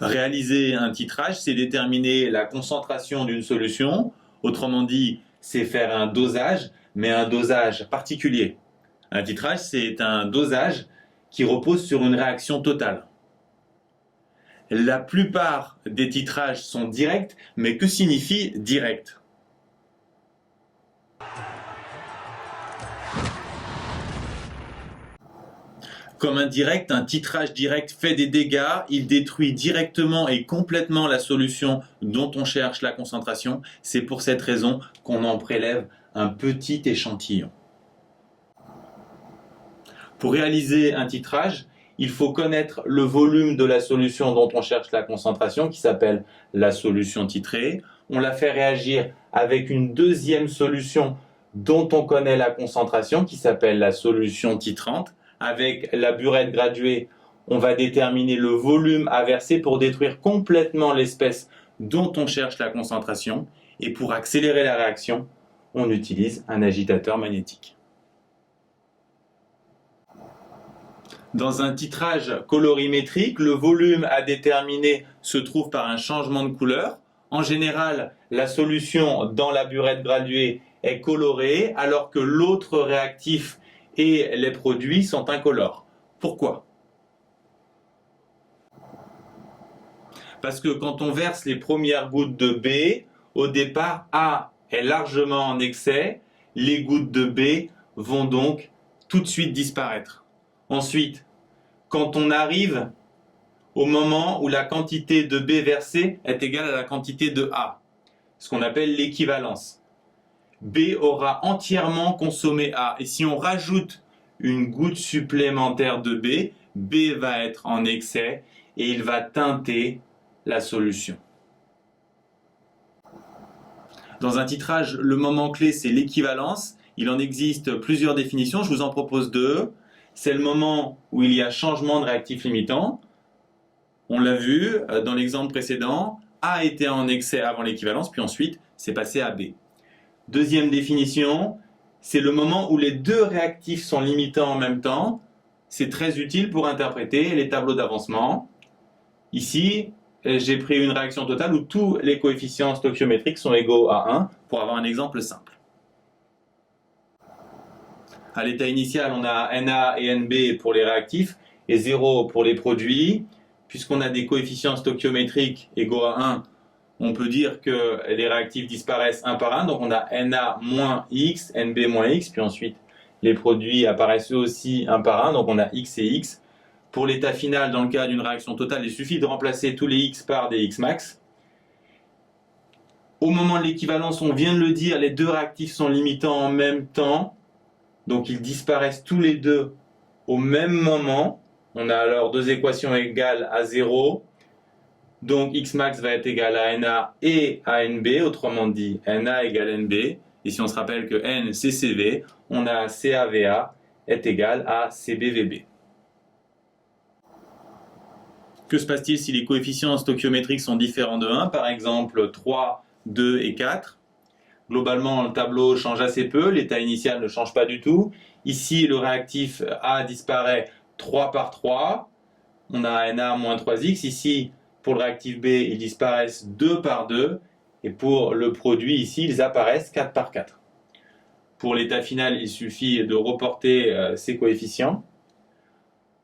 Réaliser un titrage, c'est déterminer la concentration d'une solution. Autrement dit, c'est faire un dosage, mais un dosage particulier. Un titrage, c'est un dosage qui repose sur une réaction totale. La plupart des titrages sont directs, mais que signifie direct? Comme indirect, un titrage direct fait des dégâts, il détruit directement et complètement la solution dont on cherche la concentration. C'est pour cette raison qu'on en prélève un petit échantillon. Pour réaliser un titrage, il faut connaître le volume de la solution dont on cherche la concentration, qui s'appelle la solution titrée. On la fait réagir avec une deuxième solution dont on connaît la concentration, qui s'appelle la solution titrante. Avec la burette graduée, on va déterminer le volume à verser pour détruire complètement l'espèce dont on cherche la concentration. Et pour accélérer la réaction, on utilise un agitateur magnétique. Dans un titrage colorimétrique, le volume à déterminer se trouve par un changement de couleur. En général, la solution dans la burette graduée est colorée, alors que l'autre réactif et les produits sont incolores. Pourquoi? Parce que quand on verse les premières gouttes de B, au départ, A est largement en excès. Les gouttes de B vont donc tout de suite disparaître. Ensuite, quand on arrive au moment où la quantité de B versée est égale à la quantité de A, ce qu'on appelle l'équivalence, B aura entièrement consommé A. Et si on rajoute une goutte supplémentaire de B, B va être en excès et il va teinter la solution. Dans un titrage, le moment clé, c'est l'équivalence. Il en existe plusieurs définitions, je vous en propose deux. C'est le moment où il y a changement de réactif limitant. On l'a vu dans l'exemple précédent, A était en excès avant l'équivalence, puis ensuite c'est passé à B. Deuxième définition, c'est le moment où les deux réactifs sont limitants en même temps. C'est très utile pour interpréter les tableaux d'avancement. Ici, j'ai pris une réaction totale où tous les coefficients stoichiométriques sont égaux à 1 pour avoir un exemple simple. À l'état initial, on a Na et Nb pour les réactifs et 0 pour les produits. Puisqu'on a des coefficients stoichiométriques égaux à 1, on peut dire que les réactifs disparaissent un par un. Donc on a Na moins X, Nb moins X, puis ensuite les produits apparaissent eux aussi un par un. Donc on a X et X. Pour l'état final, dans le cas d'une réaction totale, il suffit de remplacer tous les X par des X max. Au moment de l'équivalence, on vient de le dire, les deux réactifs sont limitants en même temps. Donc ils disparaissent tous les deux au même moment. On a alors deux équations égales à 0. Donc X max va être égal à Na et à Nb, autrement dit Na égale Nb. Et si on se rappelle que N c'est Cv, on a CaVa est égal à CbVb. Que se passe-t-il si les coefficients stoichiométriques sont différents de 1, par exemple 3, 2 et 4? Globalement, le tableau change assez peu, l'état initial ne change pas du tout. Ici, le réactif A disparaît 3 par 3. On a Na moins 3x. Ici, pour le réactif B, ils disparaissent 2 par 2. Et pour le produit, ici, ils apparaissent 4 par 4. Pour l'état final, il suffit de reporter ces coefficients.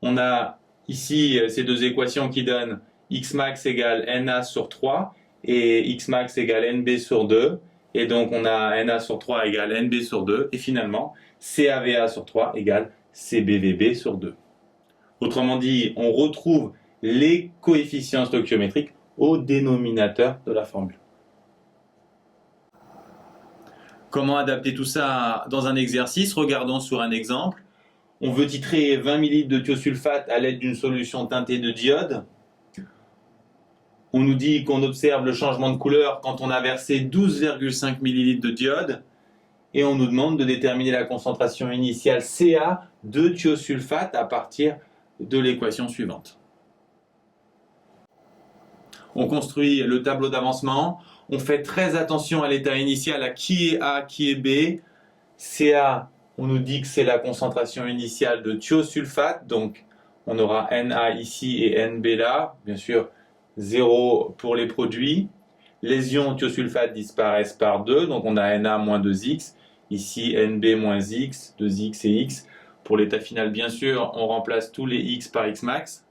On a ici ces deux équations qui donnent X max égale Na sur 3 et X max égale Nb sur 2. Et donc on a Na sur 3 égale Nb sur 2. Et finalement, CaVa sur 3 égale CbVb sur 2. Autrement dit, on retrouve les coefficients stoichiométriques au dénominateur de la formule. Comment adapter tout ça dans un exercice? Regardons sur un exemple. On veut titrer 20 ml de thiosulfate à l'aide d'une solution teintée de diode. On nous dit qu'on observe le changement de couleur quand on a versé 12,5 ml de diode. Et on nous demande de déterminer la concentration initiale Ca de thiosulfate à partir de l'équation suivante. On construit le tableau d'avancement. On fait très attention à l'état initial, à qui est A, qui est B. Ca, on nous dit que c'est la concentration initiale de thiosulfate. Donc, on aura Na ici et Nb là. Bien sûr, 0 pour les produits. Les ions thiosulfate disparaissent par 2, donc on a Na moins 2x. Ici, NB moins x, 2x et x. Pour l'état final, bien sûr, on remplace tous les x par x max.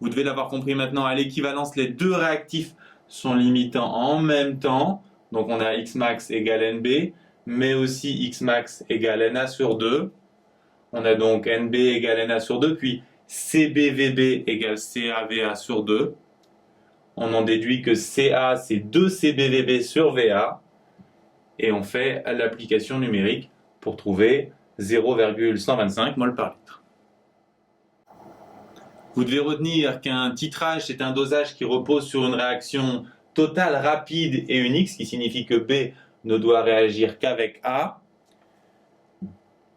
Vous devez l'avoir compris maintenant, à l'équivalence, les deux réactifs sont limitants en même temps. Donc on a x max égale NB, mais aussi x max égale Na sur 2. On a donc NB égale Na sur 2, puis CBVB égale CAVA sur 2. On en déduit que CA, c'est 2CBVB sur VA. Et on fait l'application numérique pour trouver 0,125 mol par litre. Vous devez retenir qu'un titrage, c'est un dosage qui repose sur une réaction totale, rapide et unique, ce qui signifie que B ne doit réagir qu'avec A.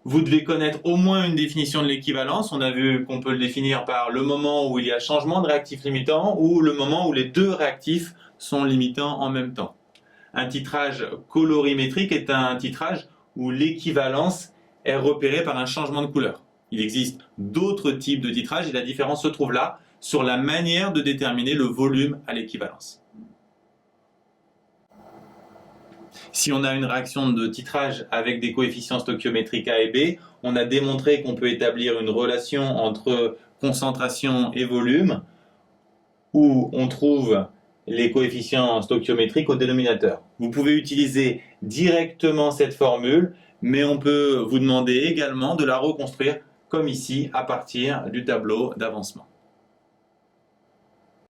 Vous devez connaître au moins une définition de l'équivalence. On a vu qu'on peut le définir par le moment où il y a changement de réactif limitant ou le moment où les deux réactifs sont limitants en même temps. Un titrage colorimétrique est un titrage où l'équivalence est repérée par un changement de couleur. Il existe d'autres types de titrage et la différence se trouve là, sur la manière de déterminer le volume à l'équivalence. Si on a une réaction de titrage avec des coefficients stoichiométriques A et B, on a démontré qu'on peut établir une relation entre concentration et volume, où on trouve les coefficients stoichiométriques au dénominateur. Vous pouvez utiliser directement cette formule, mais on peut vous demander également de la reconstruire comme ici à partir du tableau d'avancement.